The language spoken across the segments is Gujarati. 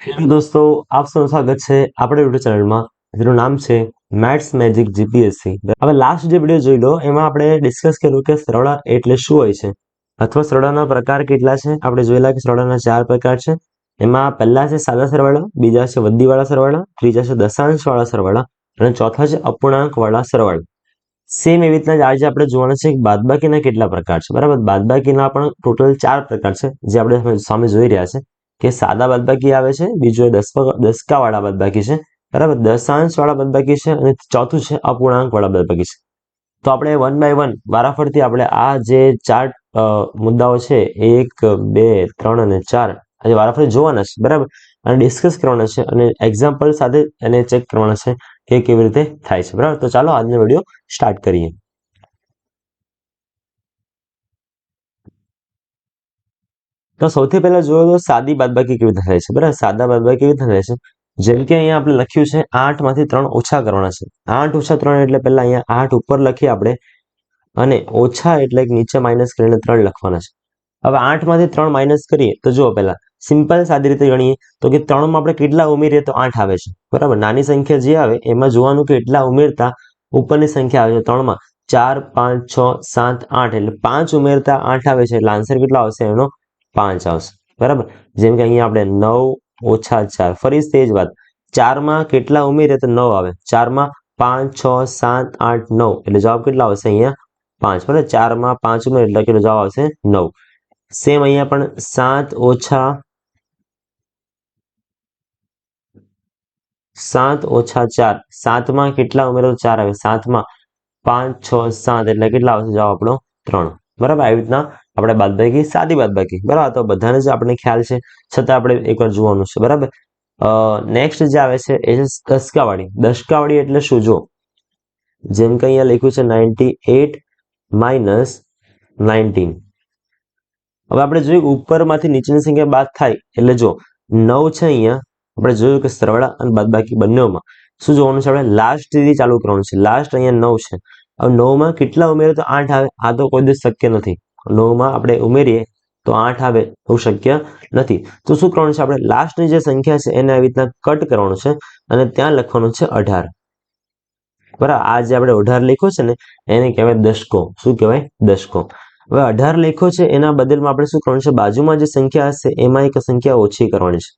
હેલો દોસ્તો, આપ સૌનું સ્વાગત છે આપણે યુટ્યુબ ચેનલમાં જેનું નામ છે મેથ્સ મેજિક જીપીએસસી। હવે લાસ્ટ જે વિડીયો જોઈ લો એમાં આપણે ડિસ્કસ કર્યું કે સરવાળા એટલે શું હોય છે અથવા સરવાળાના પ્રકાર કેટલા છે। આપણે જોયેલા કે સરવાળાના 4 પ્રકાર છે। એમાં પહેલા છે સાદા સરવાળા, બીજા છે વદ્દીવાળા સરવાળા, ત્રીજા છે દશાંશવાળા સરવાળા અને ચોથા છે અપૂર્ણાંકવાળા સરવાળા। સેમ એવી રીતના જ આજે આપણે જોવાના છે કે બાદબાકીના કેટલા પ્રકાર છે, બરાબર। બાદબાકીના પણ ટોટલ 4 પ્રકાર છે જે આપણે સામે જોઈ રહ્યા છે કે સાદા બાદબાકી આવે છે, બીજું દસકાવાળા બાદબાકી છે, બરાબર, દશાંશવાળા બાદબાકી છે અને ચોથું છે અપૂર્ણાંકવાળા બાદબાકી છે। તો આપણે વન બાય વન વારાફરતી આપણે આ જે 4 મુદ્દાઓ છે 1, 2, 3 અને 4 આજે વારાફરતી જોવાના છે, બરાબર, અને ડિસ્કસ કરવાના છે અને એક્ઝામ્પલ સાથે એને ચેક કરવાના છે કે કેવી રીતે થાય છે, બરાબર। તો ચાલો આજનો વિડીયો સ્ટાર્ટ કરીએ। તો સૌથી પહેલા જોયો તો સાદી બાદબાકી કેવી રીતે થાય છે, બરાબર। સાદા બાદબાકી કેવી રીતે થાય છે, જેમ કે અહીંયા આપણે લખ્યું છે 8 માંથી 3 ઓછા કરવાના છે। 8 ઓછા 3 એટલે પહેલા અહીંયા 8 ઉપર લખીએ આપણે અને ઓછા એટલે નીચે માઇનસ કરીને 3 લખવાના છે। હવે 8 માંથી 3 માઇનસ કરીએ તો જુઓ પહેલા સિમ્પલ સાદી રીતે ગણીએ તો કે 3 માં આપણે કેટલા ઉમેરીએ તો 8 આવે છે, બરાબર। નાની સંખ્યા જે આવે એમાં જોવાનું કે એટલા ઉમેરતા ઉપરની સંખ્યા આવે છે। 3 માં 4, 5, 6, 7, 8 એટલે 5 ઉમેરતા 8 આવે છે એટલે આન્સર કેટલો આવશે એનો 5 આવશે, બરાબર। જેમ કે અહીંયા આપણે 9 ઓછા 4, ફરી તે જ વાત, 4 માં કેટલા ઉમેરીએ તો 9 આવે, 4 માં 5, 6, 7, 8, 9 એટલે જવાબ કેટલા આવશે અહીંયા 5, બરાબર। 4 માં 5 ઉમેર એટલે કેટલો જવાબ આવશે 9। સેમ અહીંયા પણ 7 ઓછા 4, 7 માં કેટલા ઉમેરો 4 આવે, 7 માં 5, 6, 7 એટલે કેટલા આવશે જવાબ આપણો 3, બરાબર। આવી રીતના આપણે બાદબાકી સાદી બાદબાકી, બરાબર, તો બધાને જ આપણે ખ્યાલ છે છતાં આપણે એકવાર જોવાનું છે, બરાબર। નેક્સ્ટ જે આવે છે એ છે દશકાવાળી। દશકાવાળી એટલે શું, જો જેમ કે અહીંયા લખ્યું છે 98 માઇનસ 19। હવે આપણે જોયું ઉપરમાંથી નીચેની સંખ્યા બાદ થાય એટલે જો 9 છે અહીંયા આપણે જોયું કે સરવાળા અને બાદબાકી બંનેમાં શું જોવાનું છે, આપણે લાસ્ટ થી ચાલુ કરવાનું છે। લાસ્ટ અહીંયા 9 છે, હવે 9 માં કેટલા ઉમેરે તો 8 આવે, આ તો કોઈ દિવસ શક્ય નથી। 9 માં આપણે ઉમેરીએ તો 8 આવે એવું શક્ય નથી। તો શું કરવાનું છે, આપણે લાસ્ટની જે સંખ્યા છે એને આવી રીતના કટ કરવાનું છે અને ત્યાં લખવાનું છે 18, બરાબર। આ જે આપણે 18 લખ્યો છે ને એને કહેવાય દશકો। શું કહેવાય, દશકો। હવે 18 લખ્યો છે એના બદલમાં આપણે શું કરવાનું છે, બાજુમાં જે સંખ્યા હશે એમાં એક સંખ્યા ઓછી કરવાની છે,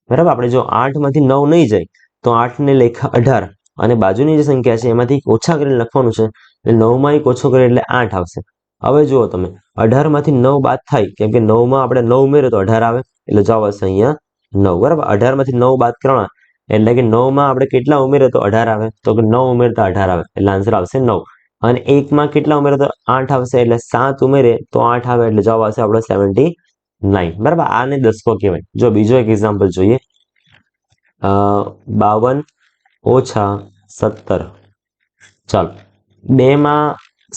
બરાબર। આપણે જો 8 માંથી 9 નહીં જાય તો 8 ને લેખા 18 અને બાજુની જે સંખ્યા છે એમાંથી ઓછા કરીને લખવાનું છે એટલે 9 માં એક ઓછો કરીએ એટલે 8 આવશે। હવે જુઓ તમે 18 માંથી 9 બાદ થાય કેમ કે 9 માં આપણે 9 ઉમેરીએ તો 18 આવે એટલે જવાબ આવશે અહીંયા 9, બરાબર। 18 માંથી 9 બાદ કરવા એટલે કે 9 માં આપણે કેટલા ઉમેરીએ તો 18 આવે, તો કે 9 ઉમેરતા 18 આવે એટલે આન્સર આવશે 9। અને 1 માં કેટલા ઉમેરે તો 8 આવશે એટલે 7 ઉમેરે તો 8 આવે એટલે જવાબ આવશે આપણો 79, બરાબર। આને દશકો કહેવાય। જો બીજો એક એક્ઝામ્પલ જોઈએ, 52 ઓછા 17। ચાલો 2 માં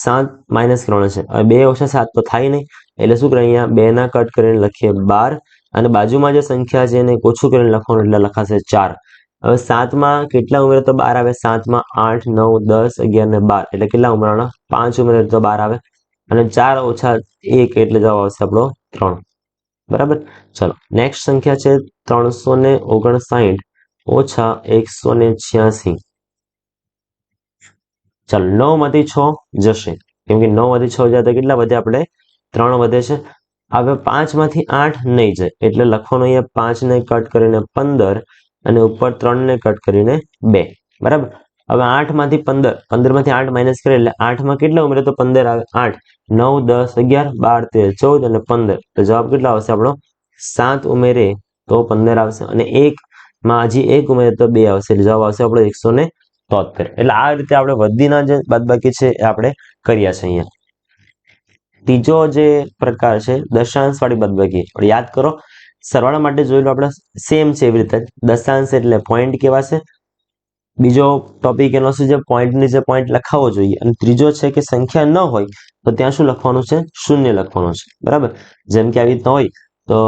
7 માઇનસ કરવાના છે, હવે 2 ઓછા 7 તો થાય નહીં એટલે શું કરીએ અહીંયા 2 ના કટ કરીને લખીએ 12 અને બાજુમાં જે સંખ્યા છે એને ઓછું કરીને લખવાનું એટલે લખાશે 4। હવે 7 માં કેટલા ઉમેરે તો 12 આવે, 7 માં 8, 9, 10, 11 ને 12 એટલે કેટલા ઉમેરવાના 5 ઉમેરે તો 12 આવે અને 4 ઓછા 1 એટલે જવાબ આવશે આપણો 3, બરાબર। ચલો નેક્સ્ટ સંખ્યા છે 359 ઓછા 186। ચાલો 9 માંથી 6 જશે કેમ કે 9 માંથી 6 જાય તો કેટલા વધે, આપણે 3 વધે છે। હવે 5 માંથી 8 નહીં જાય એટલે લખવાનું અહીંયા 5 ને કટ કરીને 15 અને ઉપર 3 ને કટ કરીને 2, બરાબર। હવે 8 માંથી 15, 15 માંથી 8 માઇનસ કરીએ એટલે 8 માં કેટલા ઉમેરે તો 15 આવે, 8, 9, 10, 11, 12, 13, 14 અને 15 તો જવાબ કેટલા આવશે આપણો 7 ઉમેરે તો 15 આવશે અને 1 માં હજી 1 ઉમેરે તો 2 આવશે એટલે જવાબ આવશે આપણો 173। એટલે આ રીતે આપણે વધીના જે બાદબાકી છે એ આપણે કર્યા છે અહીંયા। ત્રીજો જે પ્રકાર છે દશાંશ વાળી બાદબાકી, યાદ કરો સરવાળા માટે જોઈ લો આપણે સેમ છે એવી રીતે દશાંશ એટલે પોઈન્ટ કહેવાશે। બીજો ટોપિક એનો છે જે પોઈન્ટની જે પોઈન્ટ લખાવવો જોઈએ અને ત્રીજો છે કે સંખ્યા ન હોય તો ત્યાં શું લખવાનું છે, શૂન્ય લખવાનું છે, બરાબર। જેમ કે આવી રીતના હોય તો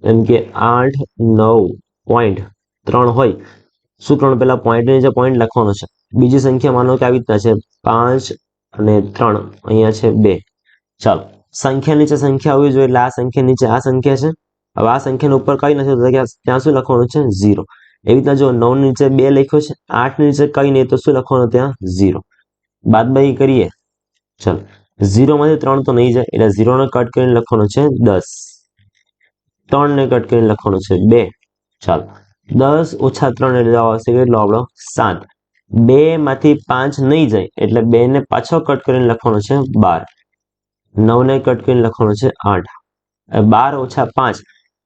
એમ કે 8, 9.3 હોય, શું કરવાનું પહેલા પોઈન્ટની જે પોઈન્ટ લખવાનો છે। બીજી સંખ્યા માનો કે આવી રીતના છે 5 અને 3, અહીંયા છે 2। ચાલો સંખ્યા નીચે સંખ્યા હોવી જોઈએ એટલે આ સંખ્યા નીચે આ સંખ્યા છે હવે આ સંખ્યાનો ઉપર કઈ નથી તો ત્યાં શું લખવાનું છે 0. એવી રીતના જો 9 ની નીચે 2 લખ્યો છે, 8 ની નીચે કઈ નહીં તો શું લખવાનું ત્યાં 0. બાદબાકી કરીએ, ચાલો 0 માંથી 3 તો નહીં જાય એટલે 0 ને કટ કરીને લખવાનું છે 10. 3 ને કટ કરીને લખવાનું છે 2. ચાલો 10 ઓછા 3 એટલે જવાબ આવશે કેટલો આપણો 7. 2 માંથી 5 નહીં જાય એટલે 2 ને પાછો કટ કરીને લખવાનો છે 12. 9 ને કટ કરીને લખવાનો છે 8. 12 ઓછા 5,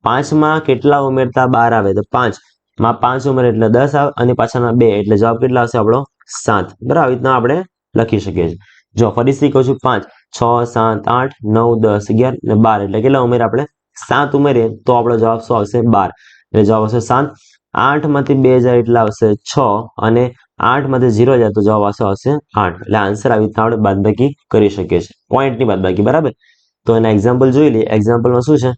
5 માં કેટલા ઉમેરતા 12 આવે તો 5 માં 5 ઉમેરે એટલે 10 આવે અને પાછળના 2 એટલે જવાબ કેટલા આવશે આપણો 7. બરાબર, આવી રીતના આપણે લખી શકીએ છીએ. જો ફરીથી કહું છું 5, 6, 7, 8, 9, 10, 11 અને 12 એટલે કેટલા ઉમેરે આપણે 7 ઉમેરીએ તો આપણો જવાબ શું આવશે 12 એટલે જવાબ આવશે 7. 8 માંથી 2 જાય એટલે આવશે 6 અને 8 માંથી 0 જાય તો જવાબ આવશે 8 એટલે આન્સર આવી રીતના આપણે બાદબાકી કરી શકીએ છીએ, પોઈન્ટની બાદબાકી. બરાબર, તો એના એક્ઝામ્પલ જોઈ લઈએ. એક્ઝામ્પલમાં શું છે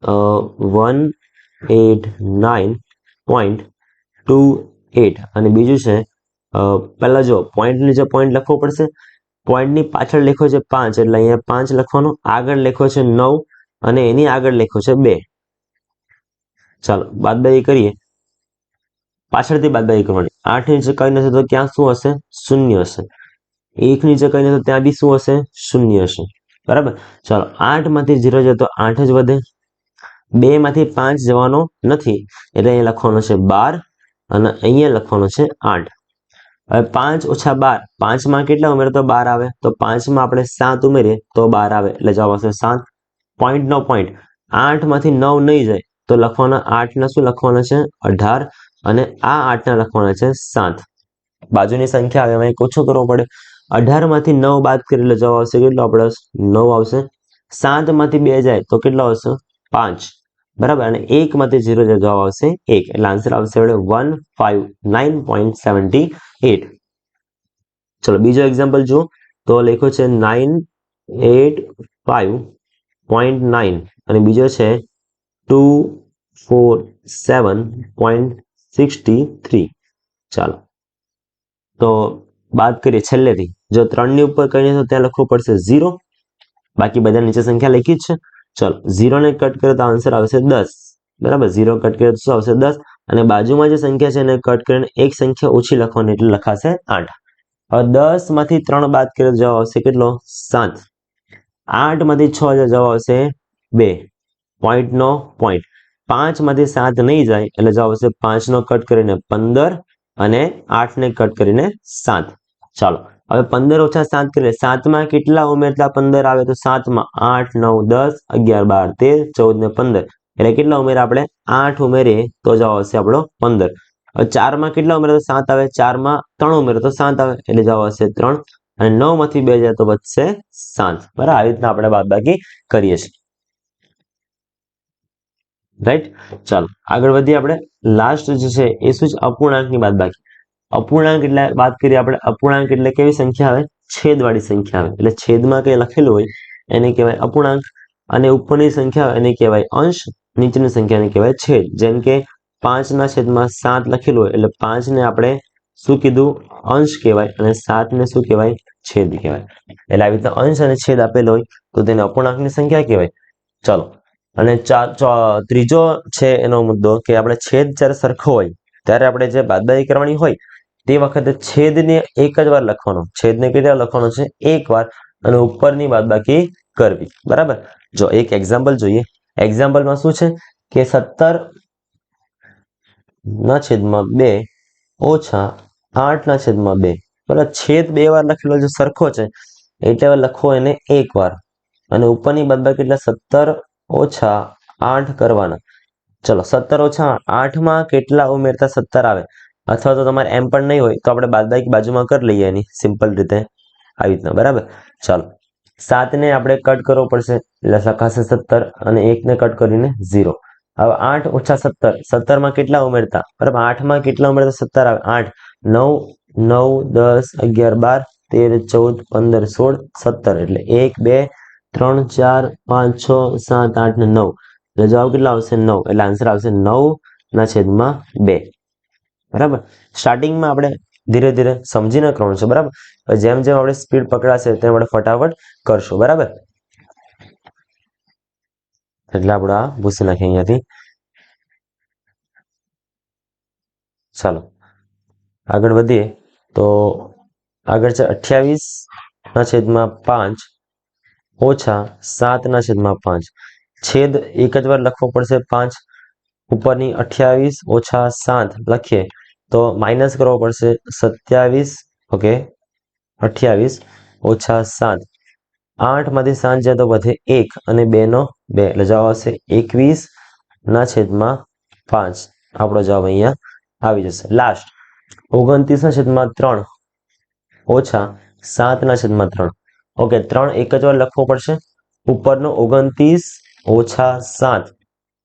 189.28 અને બીજું છે પહેલા જો પોઈન્ટ નીચે પોઈન્ટ લખવો પડશે, પોઈન્ટની પાછળ લખ્યો છે 5 એટલે અહીંયા 5 લખવાનો, આગળ લખ્યો છે 9 અને એની આગળ લખ્યો છે 2. ચાલો બાદબાકી કરીએ, પાછળથી બાદબાકી કરવાની. 8 નીચે કઈ નથી તો ક્યાં શું હશે 0 હશે. 1 નીચે કઈ નથી તો ત્યાં બી શું હશે 0 હશે. બરાબર, ચાલો 8 માંથી 0 જાય તો 8 જ વધે. 2 માંથી 5 જવાનો નથી એટલે અહીંયા લખવાનો છે 12 અને અહીંયા લખવાનો છે 8. હવે 5 ઓછા 12, 5 માં કેટલા ઉમેરે તો 12 આવે તો 5 માં આપણે 7 ઉમેરીએ તો 12 આવે એટલે જવાબ આવશે 7. પોઈન્ટ 8 માંથી 9 નહીં જાય તો લખવાના 8 ના શું લખવાના છે 18 અને આ 8 ના લખવાના છે 7. બાજુની સંખ્યા આવે એમાં એક ઓછો કરવો પડે. 18 માંથી 9 બાદ કરીએ એટલે જવાબ આવશે કેટલો આપણે 9 આવશે. 7 માંથી 2 જાય તો કેટલો આવશે 5. બરાબર, અને 1 માંથી 0 જાય જવાબ આવશે 1 એટલે આન્સર આવશે 159.78. ચલો બીજો એક્ઝામ્પલ જુઓ તો લખ્યો છે 985.9 અને બીજો છે 247.63. ચાલો તો બાદ કરીએ છેલ્લેથી. જો 3 ની ઉપર કહીએ તો ત્યાં લખવું પડશે 0, બાકી બધા નીચે સંખ્યા લખી જ છે. ચલો 0 ને કટ કરીએ તો આન્સર આવશે 10. બરાબર, 0 કટ કરીએ તો શું આવશે 10 અને બાજુમાં જે સંખ્યા છે એને કટ કરીને એક સંખ્યા ઓછી લખવાની એટલે લખાશે 8. હવે 10 માંથી 3 બાદ કરીએ તો જવાબ આવશે કેટલો 7. 8 માંથી 6 જવાબ આવશે 2. પોઈન્ટ નો પોઈન્ટ 5 માંથી 7 નહીં જાય એટલે જવાબ આવશે 5 નો કટ કરીને 15 અને 8 ને કટ કરીને 7. ચાલો હવે 15 ઓછા 7 કરીએ. 7 માં કેટલા ઉમેરતા 15 આવે તો 7 માં 8, 9, 10, 11, 12, 13, 14 ને 15 એટલે કેટલા ઉમેરે આપણે 8 ઉમેરીએ તો જવાબ આવશે આપણો 15. હવે 4 માં કેટલા ઉમેરે તો 7 આવે, 4 માં 3 ઉમેરે તો 7 આવે એટલે જવાબ આવશે 3 અને 9 માંથી 2 જાય તો વધશે 7. બરાબર, આવી રીતના આપણે બાદબાકી કરીએ છીએ. રાઈટ, ચાલો આગળ વધીએ. આપણે લાસ્ટ જે છે એ શું છે અપૂર્ણાંકની બાદબાકી. અપૂર્ણાંક એટલે વાત કરીએ આપણે, અપૂર્ણાંક એટલે કેવી સંખ્યા આવે છેદવાળી સંખ્યા આવે એટલે છેદમાં કઈ લખેલું હોય એને કહેવાય અપૂર્ણાંક અને ઉપરની સંખ્યા એને કહેવાય અંશ, નીચેની સંખ્યાને કહેવાય છેદ. જેમ કે 5/7 લખેલું હોય એટલે 5 ને આપણે શું કીધું અંશ કહેવાય અને 7 ને શું કહેવાય છેદ કહેવાય. એટલે આવી રીતે અંશ અને છેદ આપેલો હોય તો તેને અપૂર્ણાંકની સંખ્યા કહેવાય. ચલો અને ત્રીજો છે એનો મુદ્દો કે આપણે છેદ જ્યારે સરખો હોય ત્યારે આપણે જે બાદબાકી કરવાની હોય તે વખતે છેદને એક જ વાર લખવાનો. છેદને કેટલી વાર લખવાનો છે એક વાર અને ઉપરની બાદબાકી કરવી. બરાબર, જો એક એક્ઝામ્પલ જોઈએ. એક્ઝામ્પલમાં શું છે કે 17/2 ઓછા 8/2. બરાબર, છેદ 2 વાર લખેલો છે સરખો છે એટલે લખવો એને એક વાર અને ઉપરની બાદબાકી એટલે 17 ઓછા 8 કરવાના. ચલો 17 ઓછા 8 માં કેટલા ઉમેરતા 17 આવે અથવા તો તમારે એમ પણ નહીં હોય તો આપણે બાદબાકી બાજુમાં કરી લઈએ એની સિમ્પલ રીતે આવી રીતના. બરાબર, ચાલો 7 ને આપણે કટ કરવો પડશે એટલે લખાશે 17 અને 1 ને કટ કરીને 0. હવે 8 ઓછા 17, 17 માં કેટલા ઉમેરતા બરાબર 8 માં કેટલા ઉમેરતા 17 આવે 8, 9, 9, 10, 11, 12, 13, 14, 15, 16, 17 એટલે 1, 2, 3, 4, 5, 6, 7, 8 ને 9 એટલે જવાબ કેટલા આવશે 9 એટલે આન્સર આવશે 9/2. બરાબર, સ્ટાર્ટિંગમાં આપણે ધીરે ધીરે સમજીને કરવાનું છે. બરાબર, જેમ જેમ આપણે સ્પીડ પકડાશે તેમ આપણે ફટાફટ કરશું. બરાબર, એટલે આપણે આ ભૂસી નાખીએ અહીંયાથી. ચાલો આગળ વધીએ તો આગળ છે 28/5 ઓછા 7/5. છેદ એક જ વાર લખવો પડશે 5. ઉપરની 28 ઓછા 7 લખીએ તો માઇનસ કરવો પડશે 27. ઓકે 28 ઓછા 7. 8 માંથી 7 જાય તો વધે 1 અને 2 નો 2 એટલે જવાબ આવશે 21/5. આપણો જવાબ અહીંયા આવી જશે. લાસ્ટ 29/3 ઓછા 7/3. ઓકે 3 એક જ વાર લખવો પડશે. ઉપરનો 29 ઓછા 7.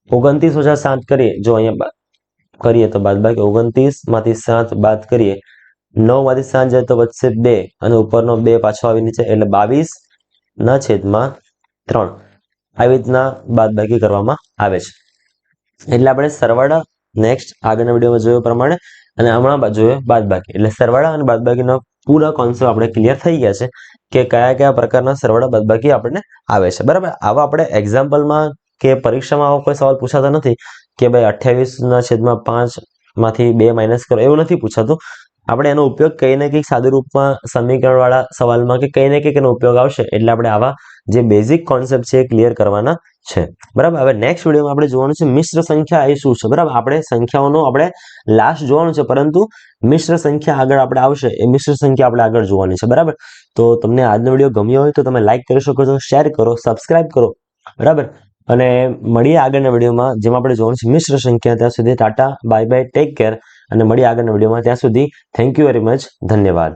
29 ઓછા 7 કરીએ, જો અહીંયા કરીએ તો બાદબાકી 29 માંથી 7 બાદ કરીએ 9 માંથી 7 જાય તો વધશે 2 અને ઉપરનો 2 પાછો આવી નીચે એટલે 22/3. આવી રીતના બાદબાકી કરવામાં આવે છે. એટલે આપણે સરવાળા નેક્સ્ટ આગળના વિડીયોમાં જોયો પ્રમાણે અને હમણાં જોયો બાદબાકી. એટલે સરવાળા અને બાદબાકીનો પૂરા કોન્સેપ્ટ આપણે ક્લિયર થઈ ગયા છે કે કયા કયા પ્રકારના સરવાળા બાદબાકી આપણને આવે છે. બરાબર, આવા આપણે એક્ઝામ્પલમાં કે પરીક્ષામાં આવો કોઈ સવાલ પૂછાતા નથી કે ભાઈ 28/5 માંથી 2 માઇનસ કરો, એવું નથી પૂછાતું. આપણે એનો ઉપયોગ કંઈ ને કંઈક સાદું રૂપમાં સમીકરણ વાળા સવાલમાં કે કંઈ ને કંઈક એનો ઉપયોગ આવશે. એટલે આપણે આવા જે બેઝિક કોન્સેપ્ટ છે એ ક્લિયર કરવાના છે. બરાબર, હવે નેક્સ્ટ વિડીયોમાં આપણે જોવાનું છે મિશ્ર સંખ્યા એ શું છે. બરાબર, આપણે સંખ્યાઓનો આપણે લાસ્ટ જોવાનું છે, પરંતુ મિશ્ર સંખ્યા આગળ આપણે આવશે. એ મિશ્ર સંખ્યા આપણે આગળ જોવાની છે. બરાબર, તો તમને આજનો વિડીયો ગમ્યો હોય તો તમે લાઈક કરી શકો છો, શેર કરો, સબસ્ક્રાઇબ કરો. બરાબર, અને મળીએ આગળના વિડીયોમાં જેમાં આપણે જોવાનું છે મિશ્ર સંખ્યા. ત્યાં સુધી Tata, bye bye, take care અને મળીએ આગળના વિડીયોમાં. ત્યાં સુધી થેન્ક યુ વેરી મચ, ધન્યવાદ.